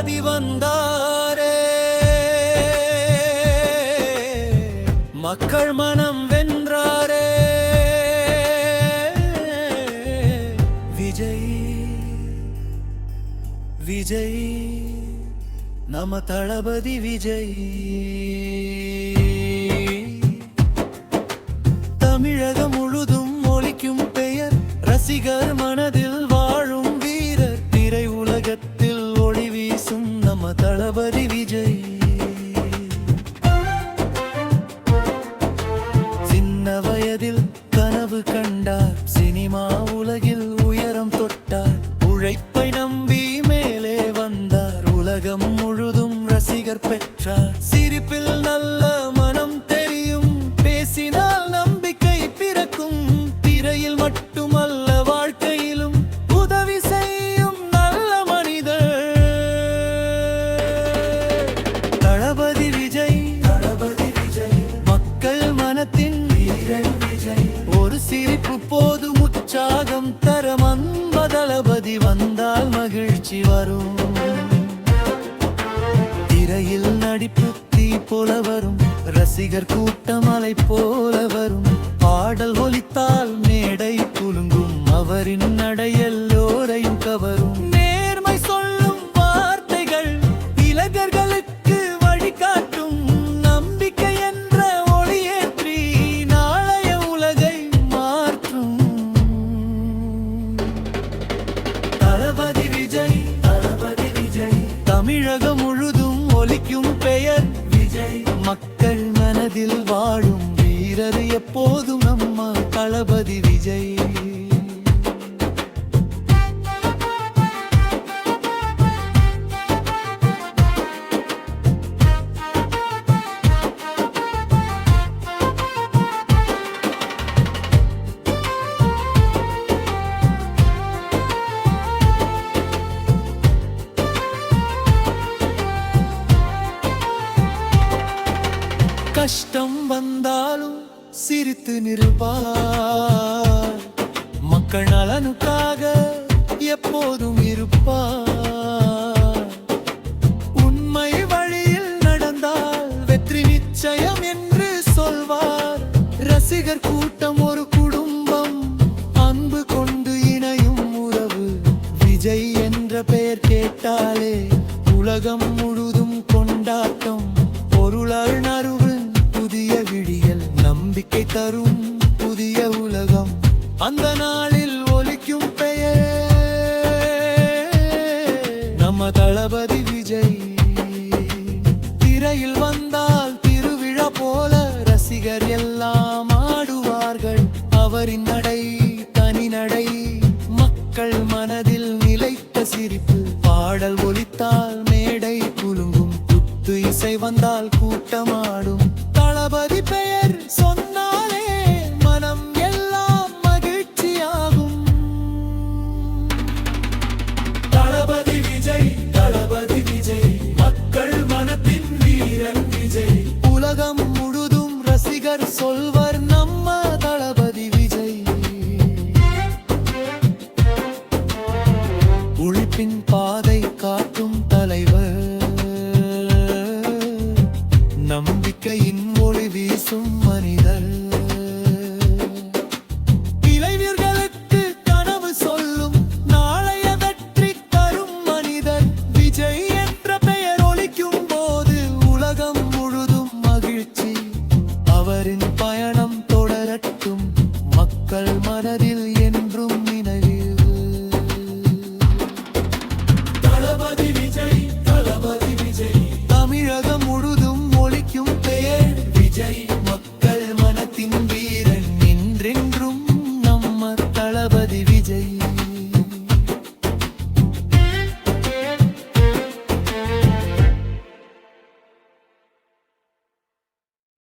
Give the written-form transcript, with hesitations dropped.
தளபதி வந்தாரே, மக்கள் மனம் வென்றாரே. விஜய் விஜய் நம்ம தளபதி விஜய். தமிழகம் முழுதும் ஒலிக்கும் பெயர், ரசிகர் மனதில் வாழும் வீரர், திரை உலகத்தில் ஒளி வீசும் நம்ம தளபதி விஜய். சின்ன வயதில் கனவு கண்டார், சினிமா உலகில் உயரம் தொட்டார். உழைப்பை நம்பி மேலே வந்தார், உலகம் முழுதும் ரசிகர் பெற்றார். சிரிப்பில் நல்ல மனம் தெரியும், பேசினால் நம்பிக்கை பிறக்கும். திரையில் மட்டுமல்ல வாழ்க்கையிலும் உதவி செய்யும் நல்ல மனிதர் தளபதி விஜய். தளபதி விஜய் மக்கள் மனத்தின் வீரன் விஜய். ஒரு சிரிப்பு போதும் உற்சாகம் தரும், அன்பு தளபதி வந்தால் மகிழ்ச்சி வரும். திரையில் நடிப்பு தீ போல வரும், ரசிகர் கூட்டம் அலை போல வரும். பாடல் ஒலித்தால் மேடை குலுங்கும், அவரின் நடை எல்லோரையும் கவரும். நேர்மை சொல்லும் வார்த்தைகள் இளைஞர்களுக்கு வழிகாட்டும், நம்பிக்கை என்ற ஒளியேற்றி நாளைய உலகை மாற்றும். தளபதி விஜய், தளபதி விஜய். தமிழகம் முழுதும் ஒலிக்கும் பெயர் விஜய், மக்கள் மனதில் வாழும் வீரர், எப்போதும் நம்ம தளபதி விஜய். கஷ்டம் வந்தாலும் சிரித்து நிற்பார், மக்கள் நலனுக்காக எப்போதும் இருப்பார். உண்மை வழியில் நடந்தால் வெற்றி நிச்சயம் என்று சொல்வார். ரசிகர் கூட்டம் ஒரு குடும்பம், அன்பு கொண்டு இணையும் உறவு. விஜய் என்ற பெயர் கேட்டாலே உலகம் முழுதும் கொண்டாட்டம். பொருளால் நறுவு புதிய விடியல், நம்பிக்கை தரும் புதிய உலகம். அந்த நாளில் ஒலிக்கும் பெயர் நம்ம தளபதி விஜய். திரையில் வந்தால் திருவிழா போல ரசிகர் எல்லாம் ஆடுவார்கள். அவரின் நடை தனி நடை, மக்கள் மனதில் நிலைத்த சிரிப்பு. பாடல் ஒலித்தால் மேடை குலுங்கும், குத்து இசை வந்தால் கூட்டமாடும். தளபதி பெயர் சொன்னாலே மனம் எல்லாம் மகிழ்ச்சியாகும். தளபதி விஜய், தளபதி விஜய். மக்கள் மனத்தின் வீரன் விஜய். உலகம் முழுதும் ரசிகர் சொல்வர் நம்ம தளபதி விஜய். உழைப்பின் பாதை காட்டும் தலைவர், நம்பிக்கையின் ஒளி வீசும் மனிதர். இளைஞர்களுக்கு கனவு சொல்லும் நாளைய வெற்றி தரும் மனிதர். விஜய் என்ற பெயர் ஒலிக்கும் போது உலகம் முழுதும் மகிழ்ச்சி. அவரின் பயணம் தொடரட்டும், மக்கள் மனதில் என்றும் நினைவு. தளபதி விஜய், தளபதி விஜய். தமிழகம் முழுதும் ஒலிக்கும் பெயர் விஜய், மக்கள் மனத்தின் வீரன், என்றென்றும் நம்ம தளபதி விஜய்.